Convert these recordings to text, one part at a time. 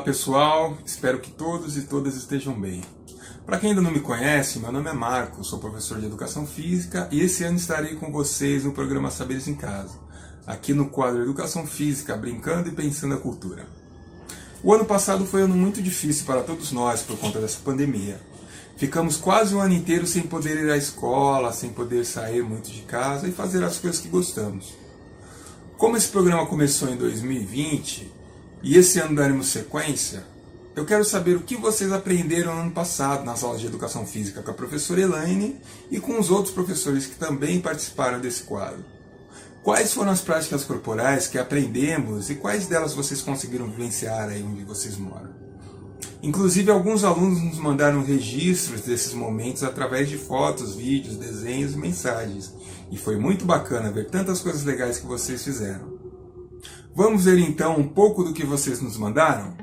pessoal, espero que todos e todas estejam bem. Para quem ainda não me conhece, meu nome é Marcos, sou professor de Educação Física e esse ano estarei com vocês no programa Saberes em Casa, aqui no quadro Educação Física, brincando e pensando a cultura. O ano passado foi um ano muito difícil para todos nós por conta dessa pandemia. Ficamos quase um ano inteiro sem poder ir à escola, sem poder sair muito de casa e fazer as coisas que gostamos. Como esse programa começou em 2020 e esse ano daremos sequência, eu quero saber o que vocês aprenderam no ano passado nas aulas de Educação Física com a professora Elaine e com os outros professores que também participaram desse quadro. Quais foram as práticas corporais que aprendemos e quais delas vocês conseguiram vivenciar aí onde vocês moram? Inclusive, alguns alunos nos mandaram registros desses momentos através de fotos, vídeos, desenhos e mensagens. E foi muito bacana ver tantas coisas legais que vocês fizeram. Vamos ver então um pouco do que vocês nos mandaram?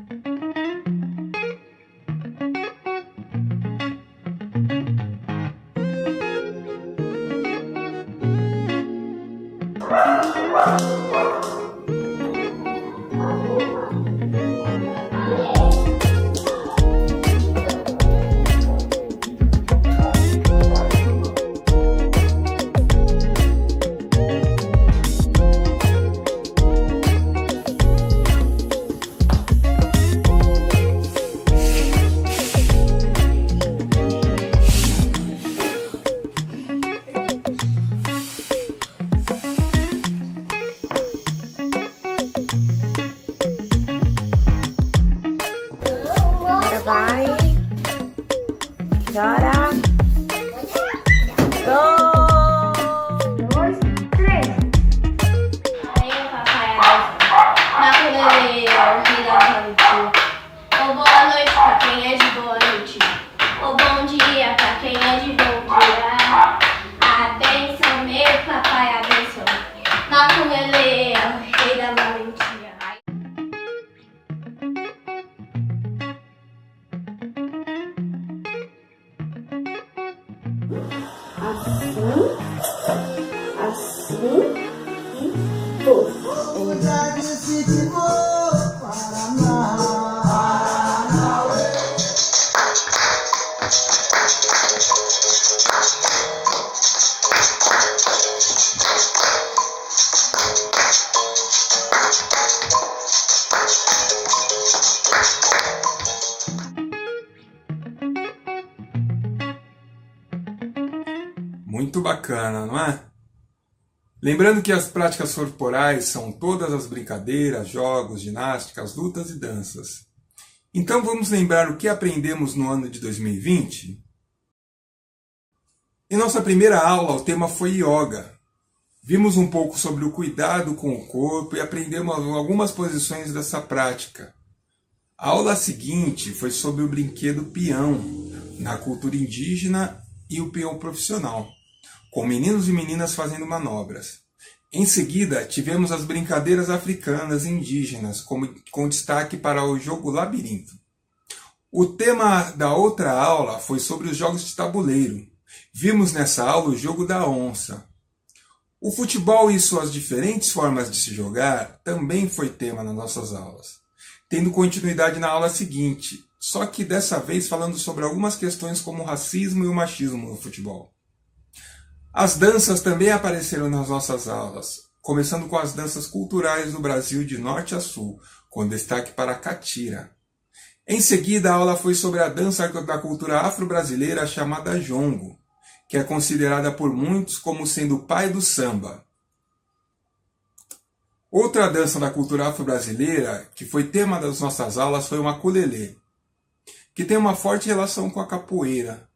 Vai, chora, 2, 3. Aí o papai na colheria, o rei da noite. Ou boa noite pra quem é de boa noite. Ou bom dia pra quem é de bom dia. Abenção, meu papai, abenção. Na colheria, o rei da valentia. Assim e pô. Muito bacana, não é? Lembrando que as práticas corporais são todas as brincadeiras, jogos, ginásticas, lutas e danças. Então vamos lembrar o que aprendemos no ano de 2020? Em nossa primeira aula, o tema foi yoga. Vimos um pouco sobre o cuidado com o corpo e aprendemos algumas posições dessa prática. A aula seguinte foi sobre o brinquedo peão, na cultura indígena e o peão profissional, com meninos e meninas fazendo manobras. Em seguida, tivemos as brincadeiras africanas e indígenas, com destaque para o jogo labirinto. O tema da outra aula foi sobre os jogos de tabuleiro. Vimos nessa aula o jogo da onça. O futebol e suas diferentes formas de se jogar também foi tema nas nossas aulas, tendo continuidade na aula seguinte, só que dessa vez falando sobre algumas questões como o racismo e o machismo no futebol. As danças também apareceram nas nossas aulas, começando com as danças culturais do Brasil de norte a sul, com destaque para a catira. Em seguida, a aula foi sobre a dança da cultura afro-brasileira chamada jongo, que é considerada por muitos como sendo o pai do samba. Outra dança da cultura afro-brasileira, que foi tema das nossas aulas, foi o maculelê, que tem uma forte relação com a capoeira.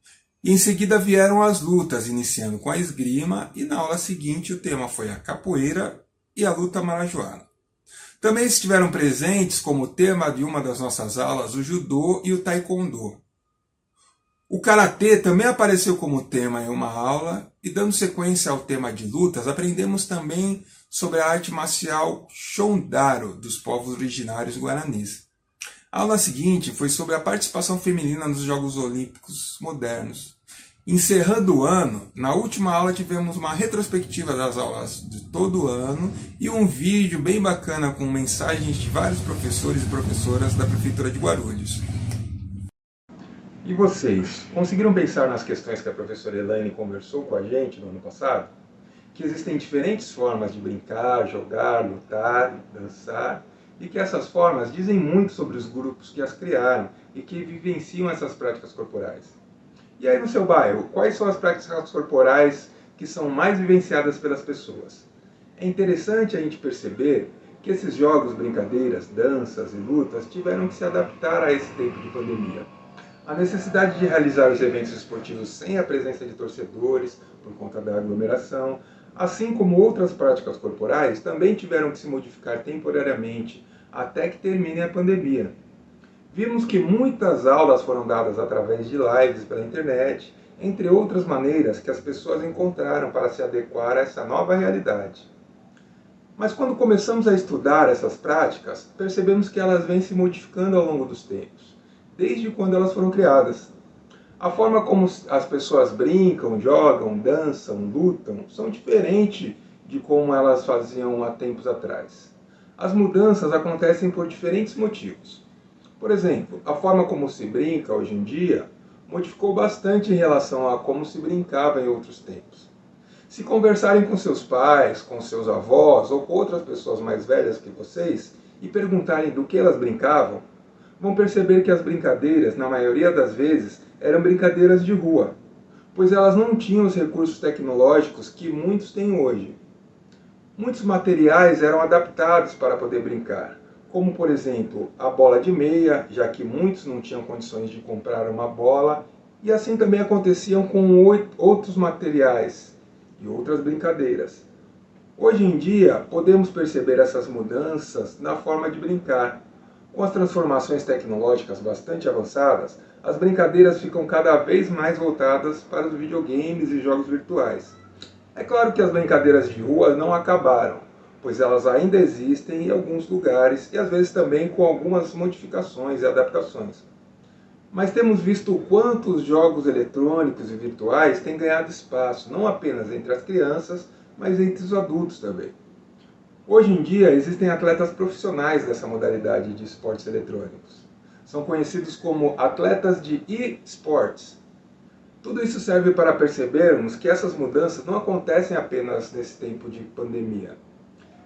E em seguida vieram as lutas, iniciando com a esgrima, e na aula seguinte o tema foi a capoeira e a luta marajoara. Também estiveram presentes como tema de uma das nossas aulas o judô e o taekwondo. O karatê também apareceu como tema em uma aula, e dando sequência ao tema de lutas, aprendemos também sobre a arte marcial Shondaro dos povos originários guaranis. A aula seguinte foi sobre a participação feminina nos Jogos Olímpicos modernos. Encerrando o ano, na última aula tivemos uma retrospectiva das aulas de todo o ano e um vídeo bem bacana com mensagens de vários professores e professoras da Prefeitura de Guarulhos. E vocês, conseguiram pensar nas questões que a professora Elaine conversou com a gente no ano passado? Que existem diferentes formas de brincar, jogar, lutar, dançar, e que essas formas dizem muito sobre os grupos que as criaram e que vivenciam essas práticas corporais. E aí no seu bairro, quais são as práticas corporais que são mais vivenciadas pelas pessoas? É interessante a gente perceber que esses jogos, brincadeiras, danças e lutas tiveram que se adaptar a esse tempo de pandemia. A necessidade de realizar os eventos esportivos sem a presença de torcedores, por conta da aglomeração, assim como outras práticas corporais, também tiveram que se modificar temporariamente até que termine a pandemia. Vimos que muitas aulas foram dadas através de lives pela internet, entre outras maneiras que as pessoas encontraram para se adequar a essa nova realidade. Mas quando começamos a estudar essas práticas, percebemos que elas vêm se modificando ao longo dos tempos, desde quando elas foram criadas. A forma como as pessoas brincam, jogam, dançam, lutam, são diferentes de como elas faziam há tempos atrás. As mudanças acontecem por diferentes motivos. Por exemplo, a forma como se brinca hoje em dia modificou bastante em relação a como se brincava em outros tempos. Se conversarem com seus pais, com seus avós ou com outras pessoas mais velhas que vocês e perguntarem do que elas brincavam, vão perceber que as brincadeiras, na maioria das vezes, eram brincadeiras de rua, pois elas não tinham os recursos tecnológicos que muitos têm hoje. Muitos materiais eram adaptados para poder brincar, como por exemplo a bola de meia, já que muitos não tinham condições de comprar uma bola, e assim também aconteciam com outros materiais e outras brincadeiras. Hoje em dia, podemos perceber essas mudanças na forma de brincar. Com as transformações tecnológicas bastante avançadas, as brincadeiras ficam cada vez mais voltadas para os videogames e jogos virtuais. É claro que as brincadeiras de rua não acabaram, pois elas ainda existem em alguns lugares e às vezes também com algumas modificações e adaptações. Mas temos visto o quanto os jogos eletrônicos e virtuais têm ganhado espaço, não apenas entre as crianças, mas entre os adultos também. Hoje em dia existem atletas profissionais dessa modalidade de esportes eletrônicos. São conhecidos como atletas de e-sports. Tudo isso serve para percebermos que essas mudanças não acontecem apenas nesse tempo de pandemia.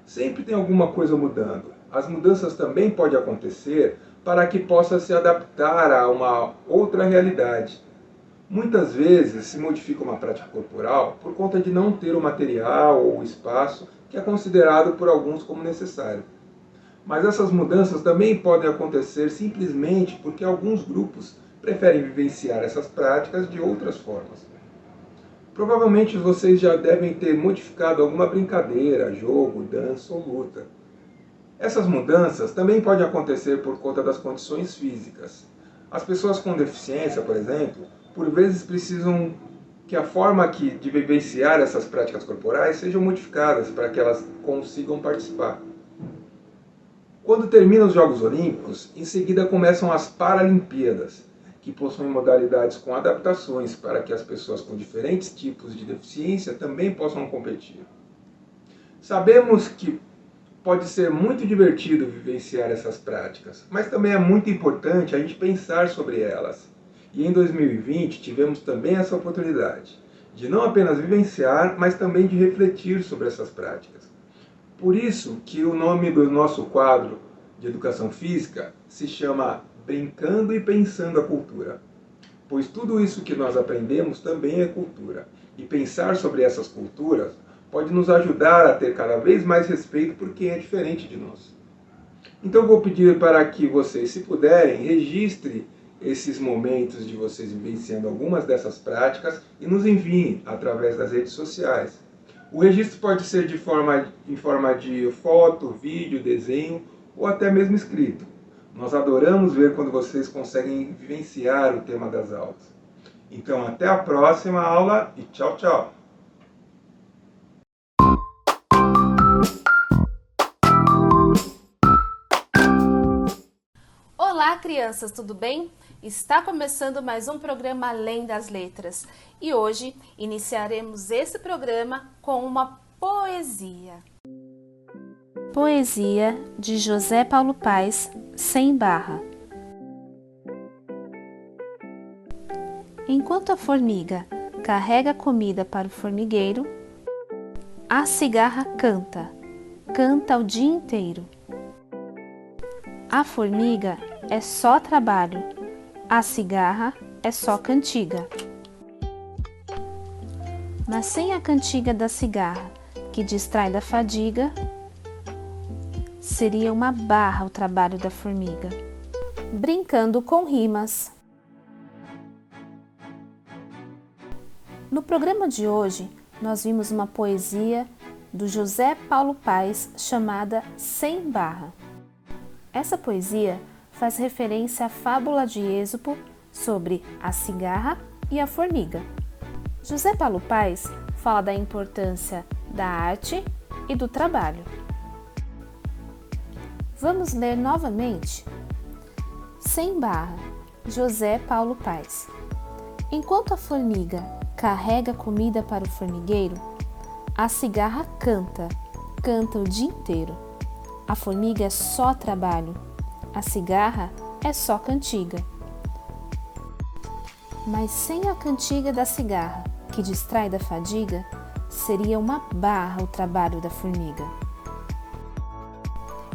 Sempre tem alguma coisa mudando. As mudanças também podem acontecer para que possa se adaptar a uma outra realidade. Muitas vezes se modifica uma prática corporal por conta de não ter o material ou o espaço que é considerado por alguns como necessário. Mas essas mudanças também podem acontecer simplesmente porque alguns grupos preferem vivenciar essas práticas de outras formas. Provavelmente vocês já devem ter modificado alguma brincadeira, jogo, dança ou luta. Essas mudanças também podem acontecer por conta das condições físicas. As pessoas com deficiência, por exemplo, por vezes precisam que a forma de vivenciar essas práticas corporais sejam modificadas para que elas consigam participar. Quando terminam os Jogos Olímpicos, em seguida começam as Paralimpíadas, que possuem modalidades com adaptações para que as pessoas com diferentes tipos de deficiência também possam competir. Sabemos que pode ser muito divertido vivenciar essas práticas, mas também é muito importante a gente pensar sobre elas. E em 2020 tivemos também essa oportunidade de não apenas vivenciar, mas também de refletir sobre essas práticas. Por isso que o nome do nosso quadro de Educação Física se chama Brincando e Pensando a Cultura, pois tudo isso que nós aprendemos também é cultura, e pensar sobre essas culturas pode nos ajudar a ter cada vez mais respeito por quem é diferente de nós. Então vou pedir para que vocês, se puderem, registrem esses momentos de vocês vivenciando algumas dessas práticas e nos enviem através das redes sociais. O registro pode ser em forma de foto, vídeo, desenho ou até mesmo escrito. Nós adoramos ver quando vocês conseguem vivenciar o tema das aulas. Então até a próxima aula e tchau, tchau! Olá! Olá, crianças, tudo bem? Está começando mais um programa Além das Letras e hoje iniciaremos esse programa com uma poesia. Poesia de José Paulo Paes, Sem Barra. Enquanto a formiga carrega comida para o formigueiro, a cigarra canta, canta o dia inteiro. A formiga é só trabalho, a cigarra é só cantiga. Mas sem a cantiga da cigarra, que distrai da fadiga, seria uma barra o trabalho da formiga. Brincando com rimas. No programa de hoje, nós vimos uma poesia do José Paulo Paes chamada Sem Barra. Essa poesia faz referência à fábula de Êxopo sobre a cigarra e a formiga. José Paulo Paes fala da importância da arte e do trabalho. Vamos ler novamente? Sem Barra, José Paulo Paes. Enquanto a formiga carrega comida para o formigueiro, a cigarra canta, canta o dia inteiro. A formiga é só trabalho, a cigarra é só cantiga. Mas sem a cantiga da cigarra, que distrai da fadiga, seria uma barra o trabalho da formiga.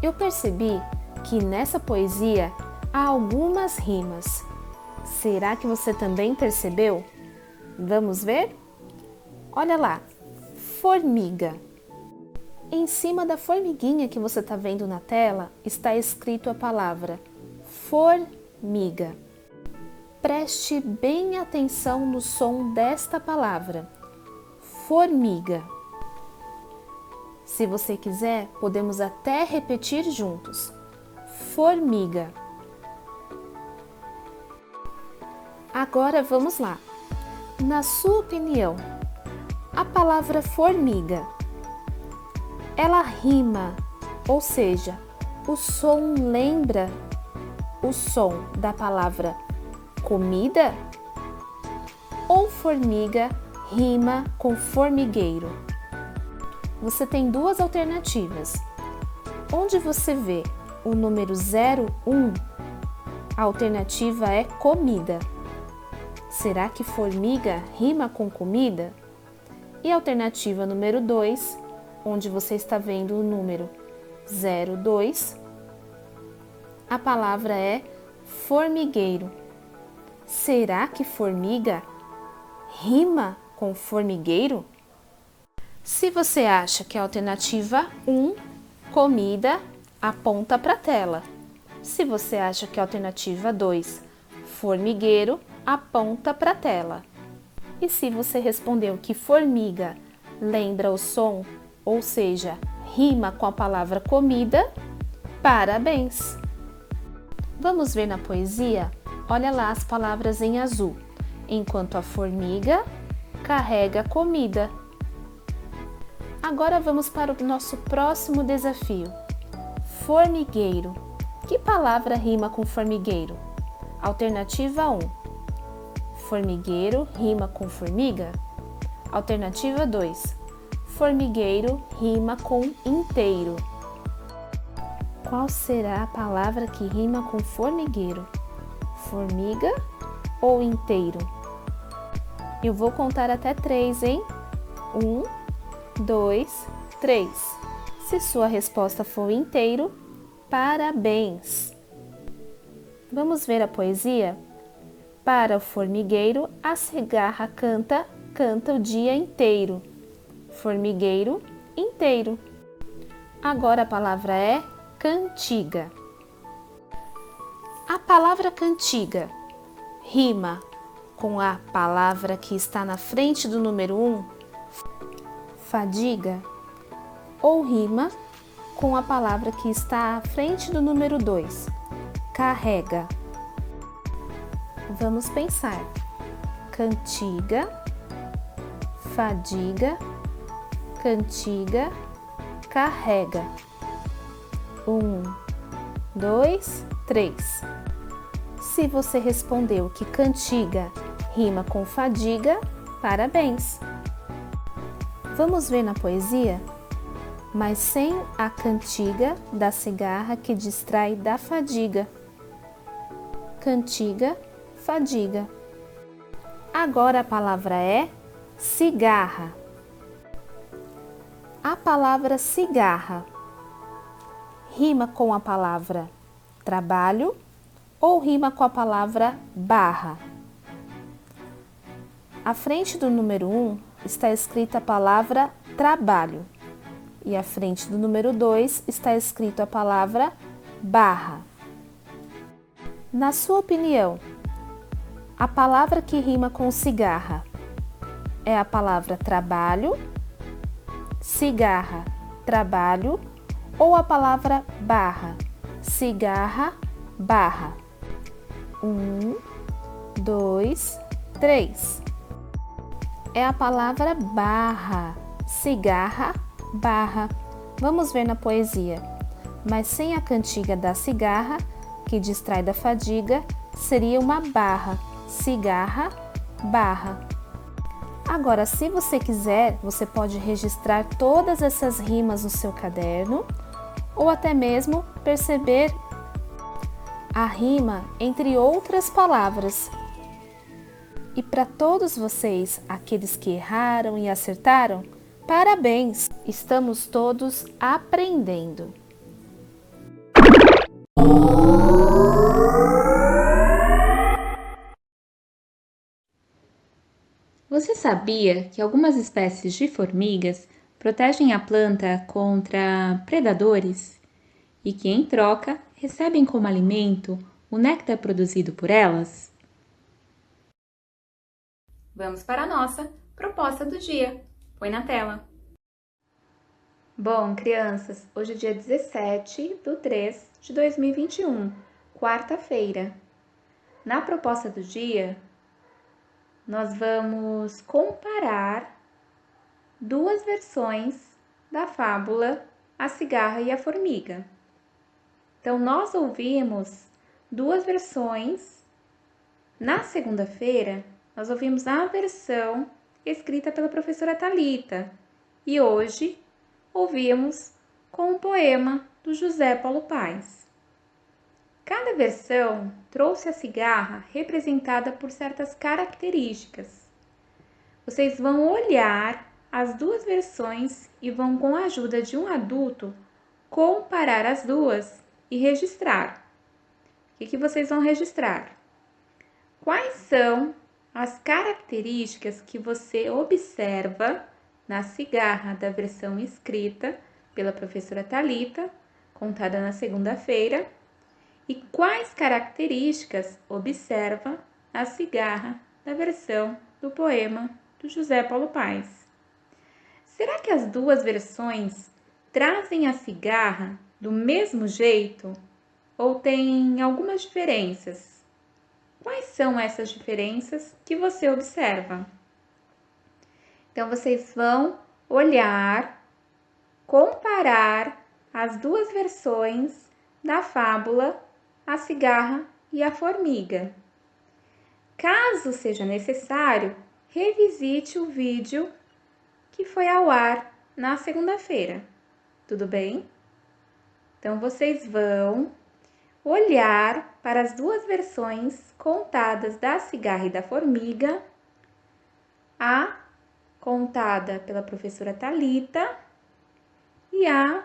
Eu percebi que nessa poesia há algumas rimas. Será que você também percebeu? Vamos ver? Olha lá, formiga. Em cima da formiguinha que você está vendo na tela, está escrito a palavra formiga. Preste bem atenção no som desta palavra, formiga. Se você quiser, podemos até repetir juntos, formiga. Agora vamos lá. Na sua opinião, a palavra formiga, ela rima, ou seja, o som lembra o som da palavra comida? Ou formiga rima com formigueiro? Você tem duas alternativas. Onde você vê o número 01, a alternativa é comida. Será que formiga rima com comida? E a alternativa número 2, onde você está vendo o número 02, a palavra é formigueiro. Será que formiga rima com formigueiro? Se você acha que a alternativa 1, comida, aponta para a tela. Se você acha que a alternativa 2, formigueiro, aponta para a tela. E se você respondeu que formiga lembra o som, ou seja, rima com a palavra comida, parabéns! Vamos ver na poesia? Olha lá as palavras em azul. Enquanto a formiga carrega comida. Agora vamos para o nosso próximo desafio. Formigueiro. Que palavra rima com formigueiro? Alternativa 1. Formigueiro rima com formiga? Alternativa 2. Formigueiro rima com inteiro. Qual será a palavra que rima com formigueiro? Formiga ou inteiro? Eu vou contar até 3, hein? 1, 2, 3. Se sua resposta for inteiro, parabéns! Vamos ver a poesia? Para o formigueiro, a cigarra canta, canta o dia inteiro. Formigueiro inteiro. Agora a palavra é cantiga. A palavra cantiga rima com a palavra que está na frente do número 1, fadiga, ou rima com a palavra que está à frente do número 2, carrega. Vamos pensar. Cantiga, fadiga, cantiga, carrega. 1, 2, 3. Se você respondeu que cantiga rima com fadiga, parabéns! Vamos ver na poesia? Mas sem a cantiga da cigarra que distrai da fadiga. Cantiga, fadiga. Agora a palavra é cigarra. A palavra cigarra rima com a palavra trabalho ou rima com a palavra barra? À frente do número 1 está escrita a palavra trabalho e à frente do número 2 está escrito a palavra barra. Na sua opinião, a palavra que rima com cigarra é a palavra trabalho, cigarra, trabalho ou a palavra barra, cigarra, barra? 1, 2, 3. É a palavra barra, cigarra, barra. Vamos ver na poesia. Mas sem a cantiga da cigarra, que distrai da fadiga, seria uma barra, cigarra, barra. Agora, se você quiser, você pode registrar todas essas rimas no seu caderno ou até mesmo perceber a rima entre outras palavras. E para todos vocês, aqueles que erraram e acertaram, parabéns! Estamos todos aprendendo. Você sabia que algumas espécies de formigas protegem a planta contra predadores e que, em troca, recebem como alimento o néctar produzido por elas? Vamos para a nossa proposta do dia. Põe na tela. Bom, crianças, hoje é dia 17/3/2021, quarta-feira. Na proposta do dia, nós vamos comparar duas versões da fábula A Cigarra e a Formiga. Então, nós ouvimos duas versões. Na segunda-feira, nós ouvimos a versão escrita pela professora Thalita e hoje ouvimos com o poema do José Paulo Paes. Cada versão trouxe a cigarra representada por certas características. Vocês vão olhar as duas versões e vão, com a ajuda de um adulto, comparar as duas e registrar. O que vocês vão registrar? Quais são as características que você observa na cigarra da versão escrita pela professora Thalita, contada na segunda-feira, e quais características observa a cigarra da versão do poema do José Paulo Paes? Será que as duas versões trazem a cigarra do mesmo jeito ou tem algumas diferenças? Quais são essas diferenças que você observa? Então, vocês vão olhar, comparar as duas versões da fábula A Cigarra e a Formiga. Caso seja necessário, revisite o vídeo que foi ao ar na segunda-feira. Tudo bem? Então, vocês vão olhar para as duas versões contadas da Cigarra e da Formiga, a contada pela professora Thalita e a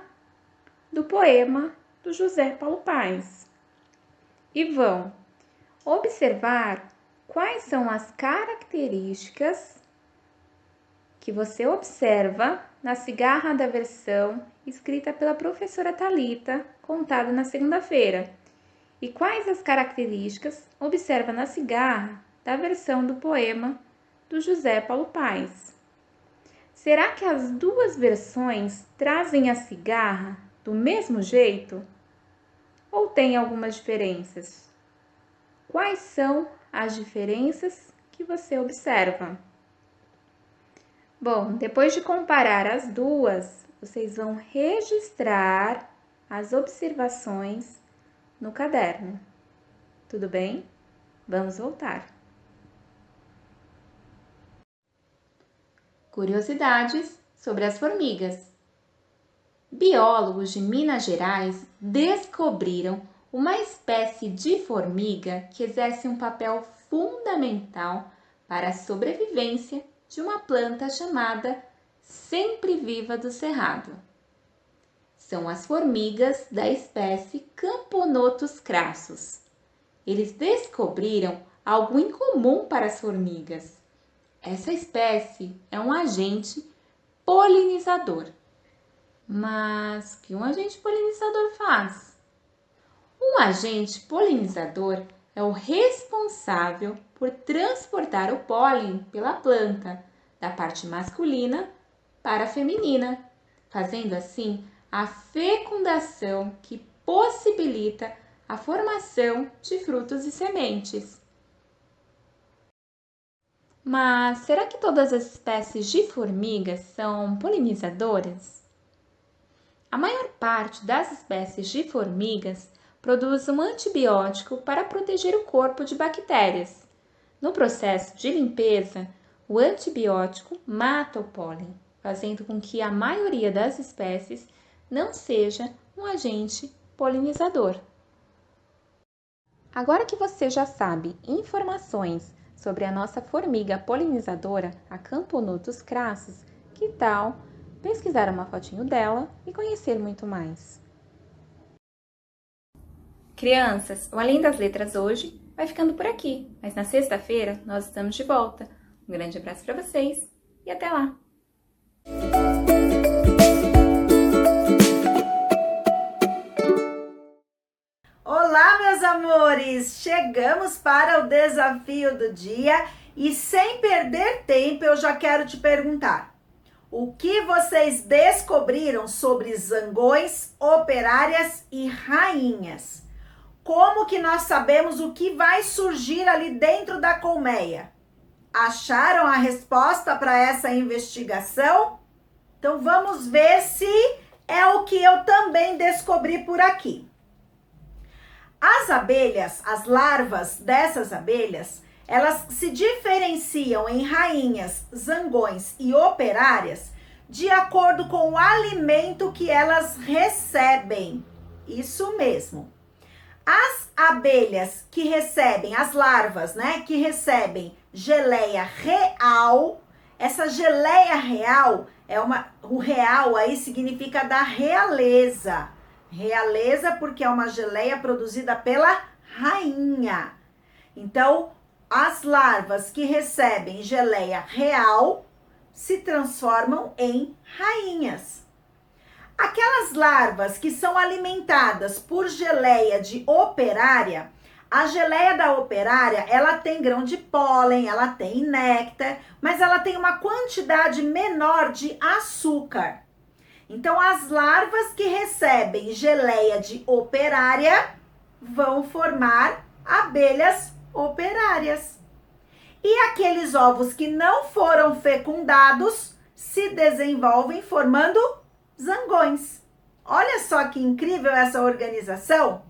do poema do José Paulo Paes. E vão observar quais são as características que você observa na cigarra da versão escrita pela professora Thalita, contada na segunda-feira, e quais as características observa na cigarra da versão do poema do José Paulo Paes. Será que as duas versões trazem a cigarra do mesmo jeito? Ou tem algumas diferenças? Quais são as diferenças que você observa? Bom, depois de comparar as duas, vocês vão registrar as observações no caderno. Tudo bem? Vamos voltar. Curiosidades sobre as formigas. Biólogos de Minas Gerais descobriram uma espécie de formiga que exerce um papel fundamental para a sobrevivência de uma planta chamada sempre-viva do cerrado. São as formigas da espécie Camponotus crassus. Eles descobriram algo incomum para as formigas. Essa espécie é um agente polinizador. Mas o que um agente polinizador faz? Um agente polinizador é o responsável por transportar o pólen pela planta, da parte masculina para a feminina, fazendo assim a fecundação que possibilita a formação de frutos e sementes. Mas será que todas as espécies de formigas são polinizadoras? A maior parte das espécies de formigas produz um antibiótico para proteger o corpo de bactérias. No processo de limpeza, o antibiótico mata o pólen, fazendo com que a maioria das espécies não seja um agente polinizador. Agora que você já sabe informações sobre a nossa formiga polinizadora, a Camponotus crassus, que tal pesquisar uma fotinho dela e conhecer muito mais? Crianças, o Além das Letras hoje vai ficando por aqui, mas na sexta-feira nós estamos de volta. Um grande abraço para vocês e até lá! Olá, meus amores! Chegamos para o desafio do dia e sem perder tempo eu já quero te perguntar: o que vocês descobriram sobre zangões, operárias e rainhas? Como que nós sabemos o que vai surgir ali dentro da colmeia? Acharam a resposta para essa investigação? Então vamos ver se é o que eu também descobri por aqui. As abelhas, as larvas dessas abelhas, elas se diferenciam em rainhas, zangões e operárias de acordo com o alimento que elas recebem. Isso mesmo. As abelhas que recebem, as larvas, né, que recebem geleia real, essa geleia real o real aí significa da realeza. Realeza porque é uma geleia produzida pela rainha. Então, as larvas que recebem geleia real se transformam em rainhas. Aquelas larvas que são alimentadas por geleia de operária, a geleia da operária, ela tem grão de pólen, ela tem néctar, mas ela tem uma quantidade menor de açúcar. Então, as larvas que recebem geleia de operária vão formar abelhas operárias. E aqueles ovos que não foram fecundados se desenvolvem formando zangões. Olha só que incrível essa organização.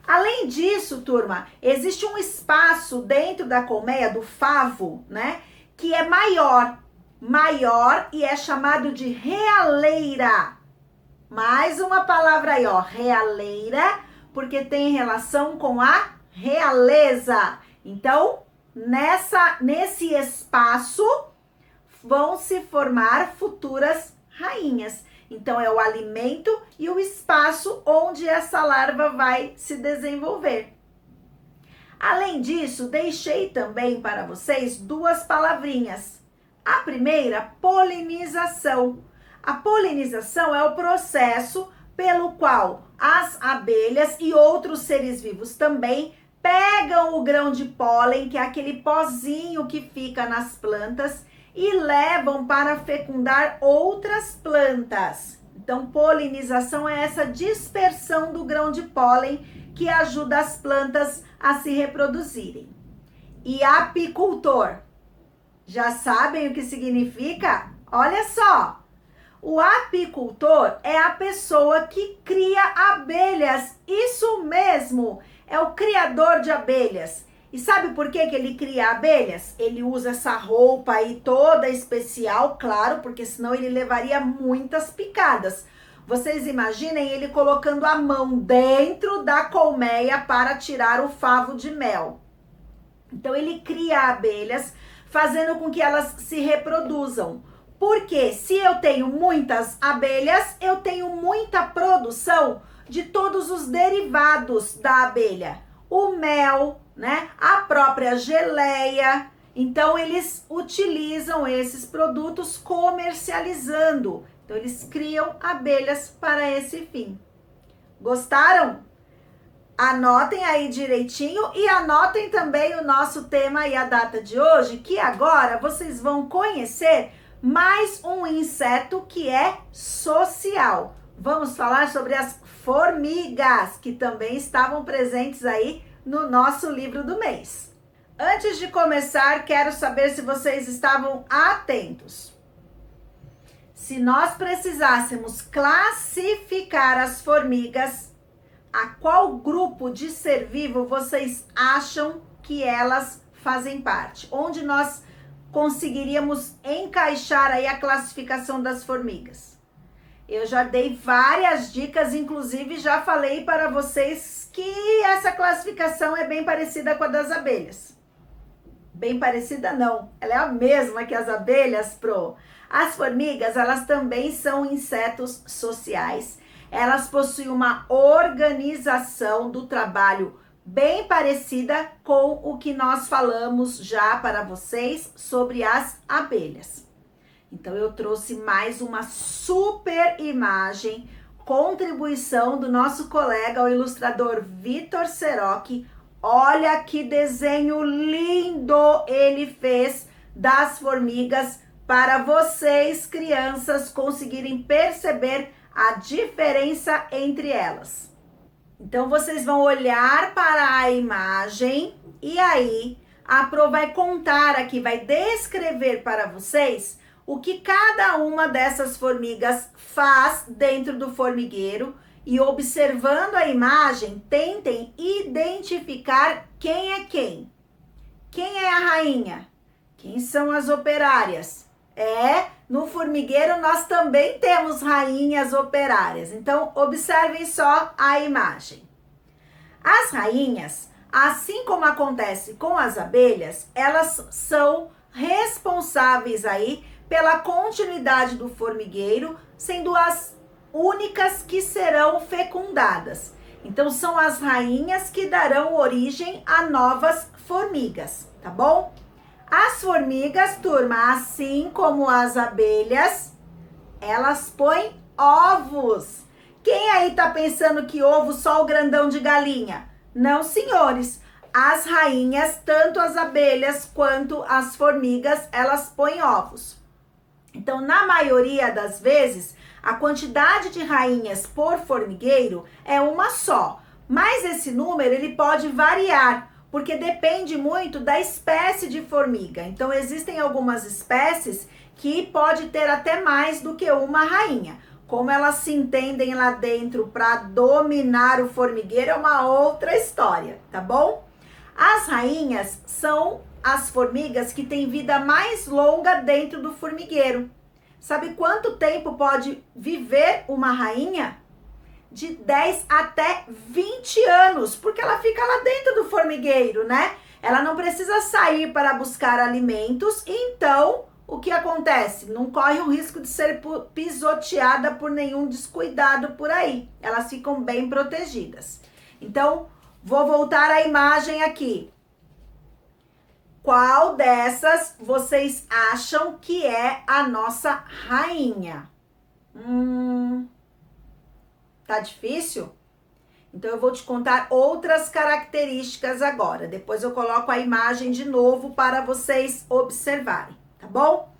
Além disso, turma, existe um espaço dentro da colmeia do favo, né, que é maior e é chamado de realeira. Mais uma palavra aí, ó, realeira, porque tem relação com a realeza. Então, nesse espaço vão se formar futuras rainhas. Então, é o alimento e o espaço onde essa larva vai se desenvolver. Além disso, deixei também para vocês duas palavrinhas. A primeira, polinização. A polinização é o processo pelo qual as abelhas e outros seres vivos também pegam o grão de pólen, que é aquele pozinho que fica nas plantas, e levam para fecundar outras plantas. Então, polinização é essa dispersão do grão de pólen que ajuda as plantas a se reproduzirem. E apicultor, já sabem o que significa? Olha só, o apicultor é a pessoa que cria abelhas, isso mesmo, é o criador de abelhas. E sabe por que ele cria abelhas? Ele usa essa roupa aí toda especial, claro, porque senão ele levaria muitas picadas. Vocês imaginem ele colocando a mão dentro da colmeia para tirar o favo de mel. Então ele cria abelhas, fazendo com que elas se reproduzam. Porque se eu tenho muitas abelhas, eu tenho muita produção de todos os derivados da abelha. O mel, né? A própria geleia. Então eles utilizam esses produtos comercializando. Então eles criam abelhas para esse fim. Gostaram? Anotem aí direitinho e anotem também o nosso tema e a data de hoje, que agora vocês vão conhecer mais um inseto que é social. Vamos falar sobre as formigas, que também estavam presentes aí no nosso livro do mês. Antes de começar, quero saber se vocês estavam atentos. Se nós precisássemos classificar as formigas, a qual grupo de ser vivo vocês acham que elas fazem parte? Onde nós conseguiríamos encaixar aí a classificação das formigas? Eu já dei várias dicas, inclusive já falei para vocês que essa classificação é bem parecida com a das abelhas. Bem parecida não, ela é a mesma que as abelhas, As formigas, elas também são insetos sociais. Elas possuem uma organização do trabalho bem parecida com o que nós falamos já para vocês sobre as abelhas. Então, eu trouxe mais uma super imagem, contribuição do nosso colega, o ilustrador Vitor Seroc. Olha que desenho lindo ele fez das formigas para vocês, crianças, conseguirem perceber a diferença entre elas. Então, vocês vão olhar para a imagem e aí a Pro vai contar aqui, vai descrever para vocês o que cada uma dessas formigas faz dentro do formigueiro e, observando a imagem, tentem identificar quem é quem. Quem é a rainha? Quem são as operárias? No formigueiro nós também temos rainhas operárias. Então, observem só a imagem. As rainhas, assim como acontece com as abelhas, elas são responsáveis aí pela continuidade do formigueiro, sendo as únicas que serão fecundadas. Então, são as rainhas que darão origem a novas formigas, tá bom? As formigas, turma, assim como as abelhas, elas põem ovos. Quem aí tá pensando que ovo só o grandão de galinha? Não, senhores. As rainhas, tanto as abelhas quanto as formigas, elas põem ovos. Então, na maioria das vezes, a quantidade de rainhas por formigueiro é uma só. Mas esse número, ele pode variar, porque depende muito da espécie de formiga. Então, existem algumas espécies que pode ter até mais do que uma rainha. Como elas se entendem lá dentro para dominar o formigueiro é uma outra história, tá bom? As rainhas são as formigas que têm vida mais longa dentro do formigueiro. Sabe quanto tempo pode viver uma rainha? De 10 até 20 anos, porque ela fica lá dentro do formigueiro, né? Ela não precisa sair para buscar alimentos, então o que acontece? Não corre o risco de ser pisoteada por nenhum descuidado por aí. Elas ficam bem protegidas. Então, vou voltar à imagem aqui. Qual dessas vocês acham que é a nossa rainha? Tá difícil? Então, eu vou te contar outras características agora. Depois eu coloco a imagem de novo para vocês observarem, tá bom?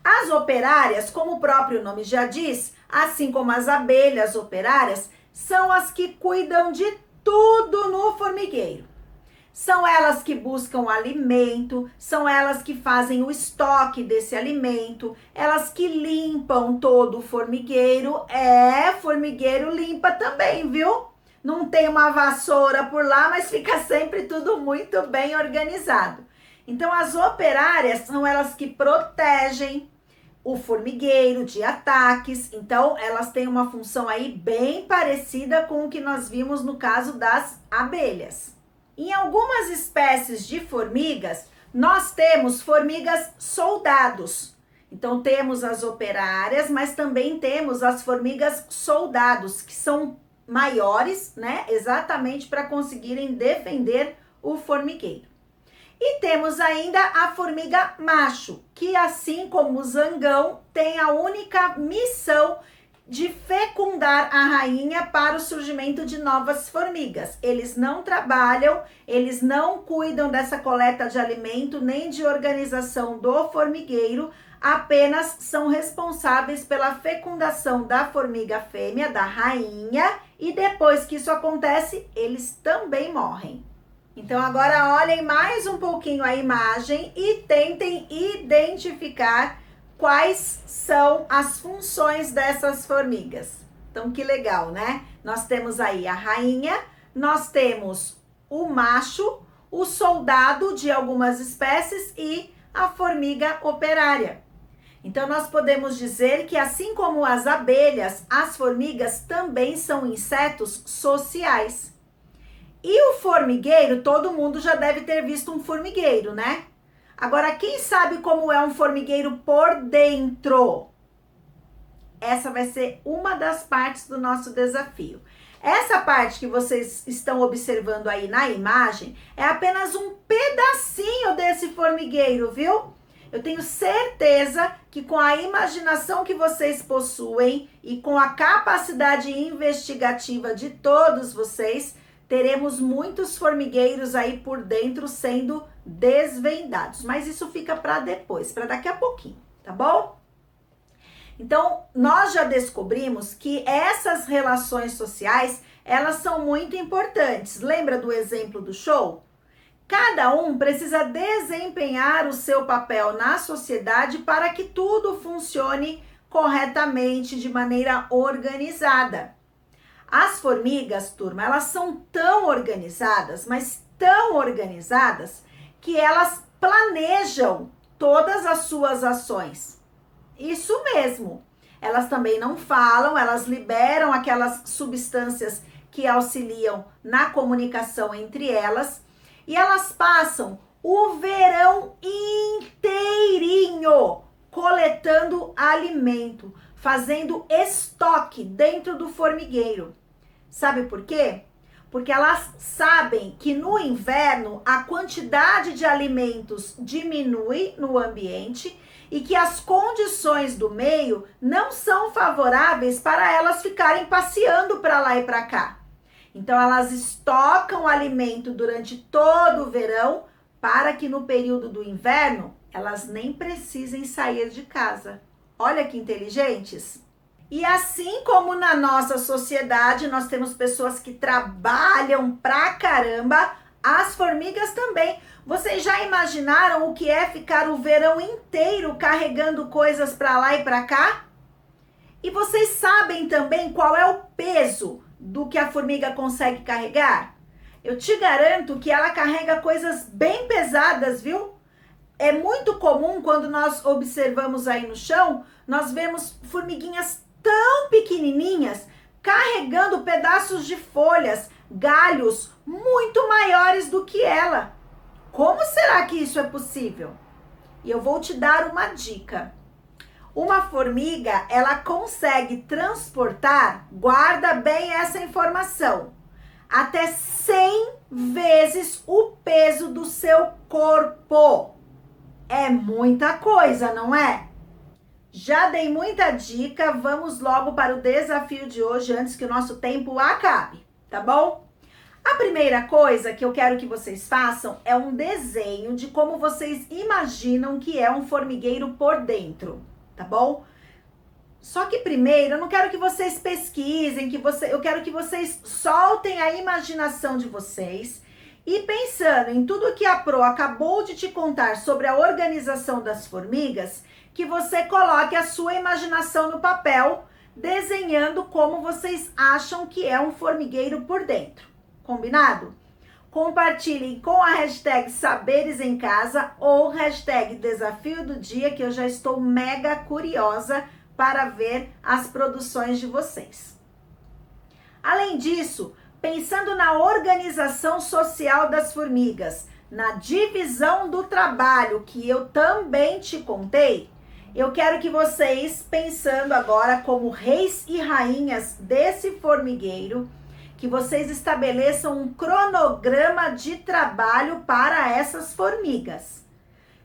As operárias, como o próprio nome já diz, assim como as abelhas operárias, são as que cuidam de tudo no formigueiro. São elas que buscam alimento, são elas que fazem o estoque desse alimento, elas que limpam todo o formigueiro. Formigueiro limpa também, viu? não tem uma vassoura por lá, mas fica sempre tudo muito bem organizado. Então, as operárias são elas que protegem o formigueiro de ataques. Então, elas têm uma função aí bem parecida com o que nós vimos no caso das abelhas. Em algumas espécies de formigas, nós temos formigas soldados. Então, temos as operárias, mas também temos as formigas soldados, que são maiores, né? Exatamente para conseguirem defender o formigueiro. E temos ainda a formiga macho, que assim como o zangão, tem a única missão de fecundar a rainha para o surgimento de novas formigas. Eles não trabalham, eles não cuidam dessa coleta de alimento, nem de organização do formigueiro, apenas são responsáveis pela fecundação da formiga fêmea, da rainha, e depois que isso acontece, eles também morrem. Então agora olhem mais um pouquinho a imagem e tentem identificar quais são as funções dessas formigas. Então que legal, né? Nós temos aí a rainha, nós temos o macho, o soldado de algumas espécies e a formiga operária. Então nós podemos dizer que assim como as abelhas, as formigas também são insetos sociais. E o formigueiro, todo mundo já deve ter visto um formigueiro, né? Agora, quem sabe como é um formigueiro por dentro? Essa vai ser uma das partes do nosso desafio. Essa parte que vocês estão observando aí na imagem é apenas um pedacinho desse formigueiro, viu? Eu tenho certeza que com a imaginação que vocês possuem e com a capacidade investigativa de todos vocês, teremos muitos formigueiros aí por dentro sendo desvendados. Mas isso fica para depois, para daqui a pouquinho, tá bom? Então, nós já descobrimos que essas relações sociais, elas são muito importantes. Lembra do exemplo do show? Cada um precisa desempenhar o seu papel na sociedade para que tudo funcione corretamente, de maneira organizada. As formigas, turma, elas são tão organizadas, mas tão organizadas, que elas planejam todas as suas ações. Isso mesmo. Elas também não falam, elas liberam aquelas substâncias que auxiliam na comunicação entre elas. E elas passam o verão inteirinho coletando alimento, fazendo estoque dentro do formigueiro. Sabe por quê? Porque elas sabem que no inverno a quantidade de alimentos diminui no ambiente e que as condições do meio não são favoráveis para elas ficarem passeando para lá e para cá. Então elas estocam alimento durante todo o verão para que no período do inverno elas nem precisem sair de casa. Olha que inteligentes! E assim como na nossa sociedade nós temos pessoas que trabalham pra caramba, as formigas também. Vocês já imaginaram o que é ficar o verão inteiro carregando coisas pra lá e pra cá? E vocês sabem também qual é o peso do que a formiga consegue carregar? Eu te garanto que ela carrega coisas bem pesadas, viu? É muito comum quando nós observamos aí no chão, nós vemos formiguinhas tão pequenininhas carregando pedaços de folhas, galhos muito maiores do que ela. Como será que isso é possível? E eu vou te dar uma dica. Uma formiga, ela consegue transportar, guarda bem essa informação, até 100 vezes o peso do seu corpo. É muita coisa, não é? Já dei muita dica, vamos logo para o desafio de hoje antes que o nosso tempo acabe, tá bom? A primeira coisa que eu quero que vocês façam é um desenho de como vocês imaginam que é um formigueiro por dentro, tá bom? Só que primeiro eu não quero que vocês pesquisem, eu quero que vocês soltem a imaginação de vocês e pensando em tudo que a Pro acabou de te contar sobre a organização das formigas, que você coloque a sua imaginação no papel, desenhando como vocês acham que é um formigueiro por dentro. Combinado? Compartilhem com a hashtag Saberes em Casa ou hashtag Desafio do Dia, que eu já estou mega curiosa para ver as produções de vocês. Além disso, pensando na organização social das formigas, na divisão do trabalho que eu também te contei, eu quero que vocês, pensando agora como reis e rainhas desse formigueiro, que vocês estabeleçam um cronograma de trabalho para essas formigas.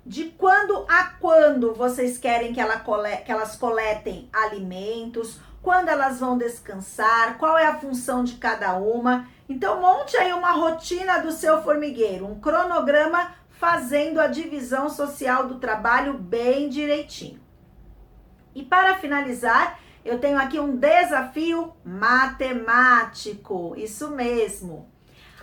De quando a quando vocês querem que elas coletem alimentos, quando elas vão descansar, qual é a função de cada uma. Então, monte aí uma rotina do seu formigueiro, um cronograma fazendo a divisão social do trabalho bem direitinho. E para finalizar, eu tenho aqui um desafio matemático, isso mesmo.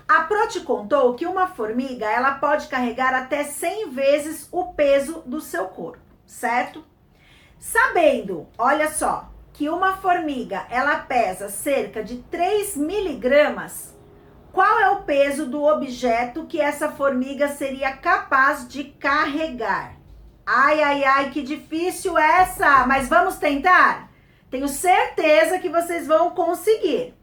A Pro te contou que uma formiga, ela pode carregar até 100 vezes o peso do seu corpo, certo? Sabendo, olha só, que uma formiga, ela pesa cerca de 3 miligramas, qual é o peso do objeto que essa formiga seria capaz de carregar? Ai, ai, ai, que difícil essa, mas vamos tentar? Tenho certeza que vocês vão conseguir.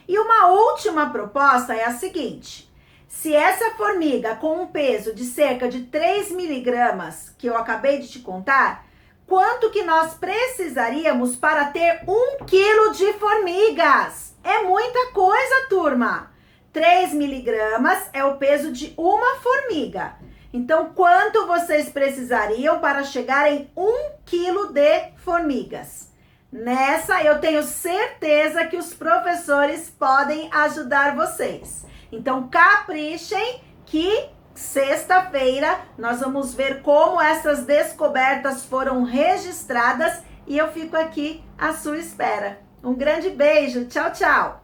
E uma última proposta é a seguinte: se essa formiga com um peso de cerca de 3 miligramas, que eu acabei de te contar, quanto que nós precisaríamos para ter 1 quilo de formigas? É muita coisa, turma! 3 miligramas é o peso de uma formiga. Então, quanto vocês precisariam para chegar em 1 quilo de formigas? Nessa, eu tenho certeza que os professores podem ajudar vocês. Então, caprichem que sexta-feira nós vamos ver como essas descobertas foram registradas e eu fico aqui à sua espera. Um grande beijo, tchau, tchau!